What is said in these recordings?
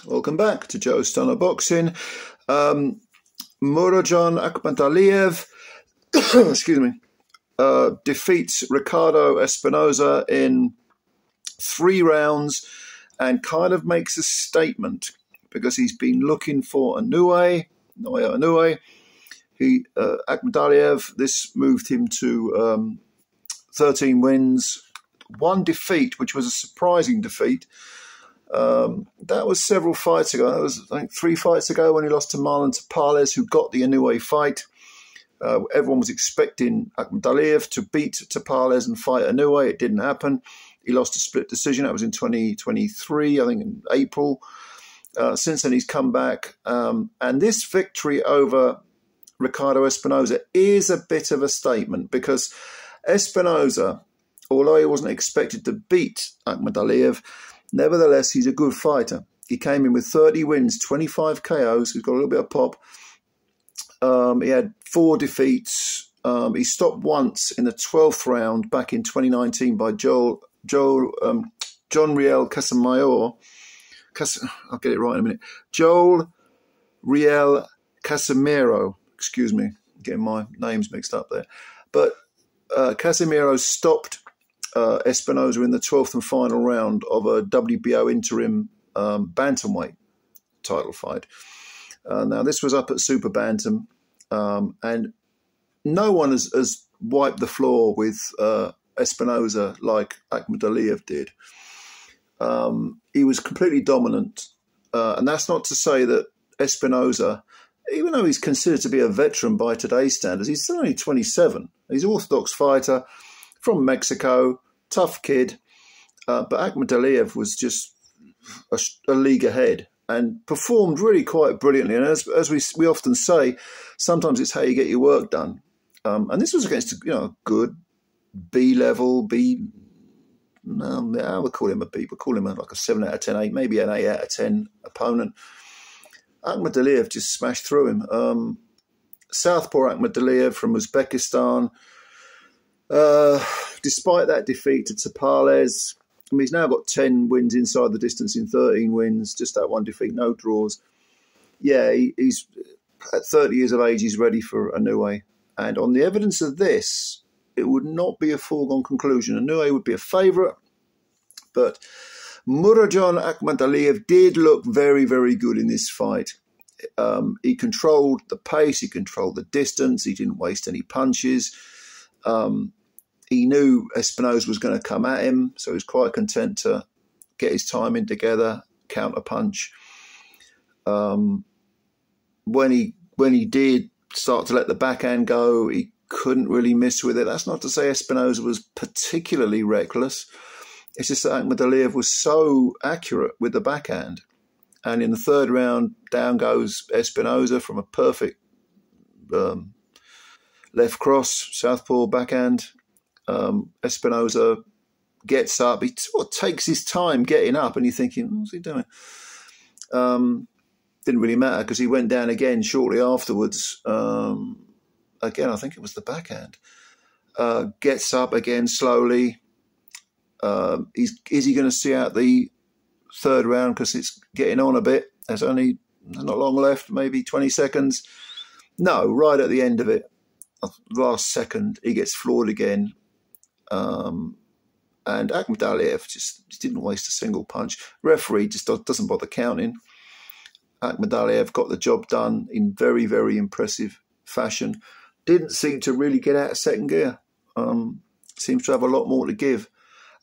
Welcome back to Joe Stunner Boxing. Murodjon Akhmadaliev, excuse me, defeats Ricardo Espinoza in 3 rounds and kind of makes a statement because he's been looking for Naoya Inoue. Akhmadalliev, this moved him to 13 wins, 1 defeat, which was a surprising defeat. That was several fights ago. That was, I think, 3 fights ago when he lost to Marlon Tapales, who got the Inoue fight. Everyone was expecting Akhmadalliev to beat Tapales and fight Inoue. It didn't happen. He lost a split decision. That was in 2023, I think, in April. Since then, he's come back. And this victory over Ricardo Espinoza is a bit of a statement because Espinoza, although he wasn't expected to beat Akhmadalliev, nevertheless, he's a good fighter. He came in with 30 wins, 25 KOs. He's got a little bit of pop. He had 4 defeats. He stopped once in the 12th round back in 2019 by John Riel Casamayor. I'll get it right in a minute. Joel Riel Casemiro. Excuse me, getting my names mixed up there. But Casemiro stopped Espinoza in the 12th and final round of a WBO interim bantamweight title fight. Now, this was up at Super Bantam, and no one has wiped the floor with Espinoza like Akhmadalliev did. He was completely dominant, and that's not to say that Espinoza, even though he's considered to be a veteran by today's standards, he's still only 27. He's an orthodox fighter from Mexico, tough kid, but Akhmadalliev was just a league ahead and performed really quite brilliantly. And as we often say, sometimes it's how you get your work done. And this was against a good B-level, I would call him a B, but call him like a 7 out of 10, 8, maybe an 8 out of 10 opponent. Akhmadalliev just smashed through him. Southpaw Akhmadalliev from Uzbekistan. Despite that defeat to Tapales, I mean, he's now got 10 wins inside the distance in 13 wins, just that 1 defeat, no draws. Yeah, he's at 30 years of age, he's ready for Inoue. And on the evidence of this, it would not be a foregone conclusion. Inoue would be a favourite, but Murodjon Akhmadaliev did look very, very good in this fight. He controlled the pace, he controlled the distance, he didn't waste any punches. He knew Espinoza was going to come at him, so he was quite content to get his timing together, counter punch. When he did start to let the backhand go, he couldn't really miss with it. That's not to say Espinoza was particularly reckless. It's just that Akhmadalliev was so accurate with the backhand. And in the 3rd round, down goes Espinoza from a perfect left cross, southpaw backhand. Espinoza gets up. He sort of takes his time getting up, and you're thinking, what's he doing? Didn't really matter because he went down again shortly afterwards. Again, I think it was the backhand. Gets up again slowly. Is he going to see out the 3rd round because it's getting on a bit? There's not long left, maybe 20 seconds. No, right at the end of it, last second, he gets floored again. And Akhmadalliev just didn't waste a single punch. Referee just doesn't bother counting. Akhmadalliev got the job done in very, very impressive fashion. Didn't seem to really get out of 2nd gear. Seems to have a lot more to give.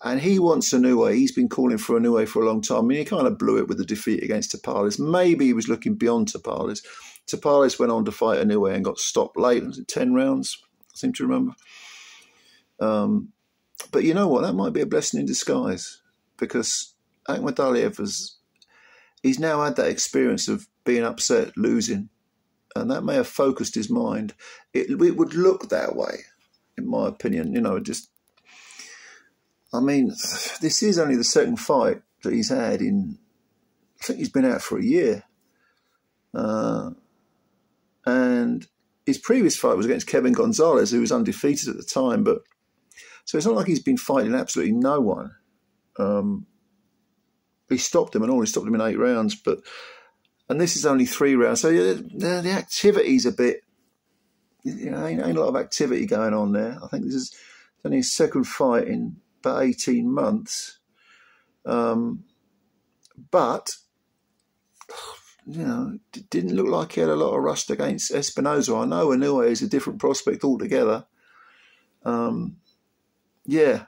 And he wants Inoue. He's been calling for Inoue for a long time. I mean, he kind of blew it with the defeat against Tapales. Maybe he was looking beyond Tapales. Tapales went on to fight Inoue and got stopped late. Was it 10 rounds? I seem to remember. But you know what? That might be a blessing in disguise because Akhmadalliev he's now had that experience of being upset, losing, and that may have focused his mind. It would look that way, in my opinion. I mean, this is only the 2nd fight that he's had in, I think he's been out for a year. And his previous fight was against Kevin Gonzalez, who was undefeated at the time. So it's not like he's been fighting absolutely no one. he stopped him and all. He stopped him in 8 rounds, and this is only 3 rounds. So the activity's a bit, ain't a lot of activity going on there. I think this is only his second fight in about 18 months. But, it didn't look like he had a lot of rust against Espinoza. I know Inoue is a different prospect altogether. Yeah,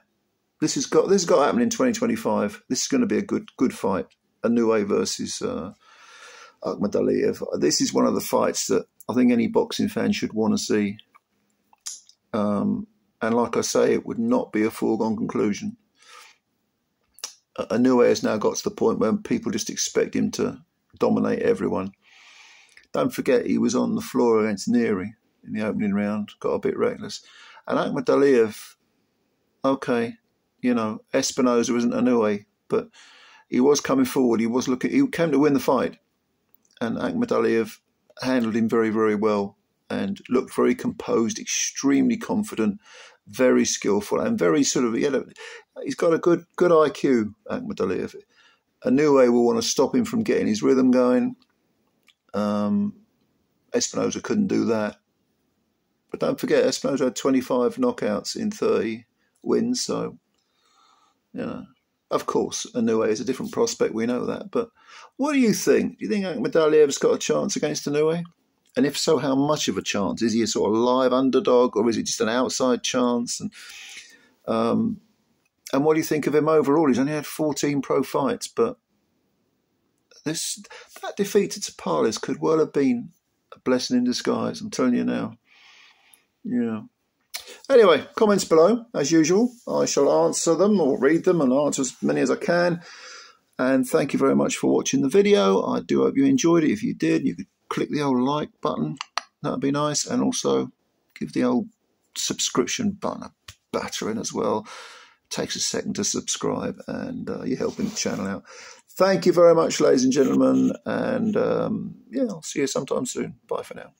this has got to happen in 2025. This is going to be a good fight. Inoue versus Akhmadalliev. This is one of the fights that I think any boxing fan should want to see. And like I say, it would not be a foregone conclusion. Inoue has now got to the point where people just expect him to dominate everyone. Don't forget, he was on the floor against Neary in the opening round, got a bit reckless. And Akhmadalliev, okay, Espinoza isn't Inoue, but he was coming forward. He came to win the fight. And Akhmadalliev handled him very, very well and looked very composed, extremely confident, very skillful, and very sort of, he's got a good IQ, Akhmadalliev. Inoue will want to stop him from getting his rhythm going. Espinoza couldn't do that. But don't forget, Espinoza had 25 knockouts in 30 wins, so, of course, Inoue is a different prospect, we know that. But what do you think? Do you think Akhmadalliev's got a chance against Inoue? And if so, how much of a chance? Is he a sort of live underdog, or is it just an outside chance? And what do you think of him overall? He's only had 14 pro fights, but that defeat to Tapales could well have been a blessing in disguise. I'm telling you now. Yeah. Anyway, comments below, as usual. I shall answer them or read them and answer as many as I can. And thank you very much for watching the video. I do hope you enjoyed it. If you did, you could click the old like button. That would be nice. And also give the old subscription button a battering as well. It takes a second to subscribe, and you're helping the channel out. Thank you very much, ladies and gentlemen. And yeah, I'll see you sometime soon. Bye for now.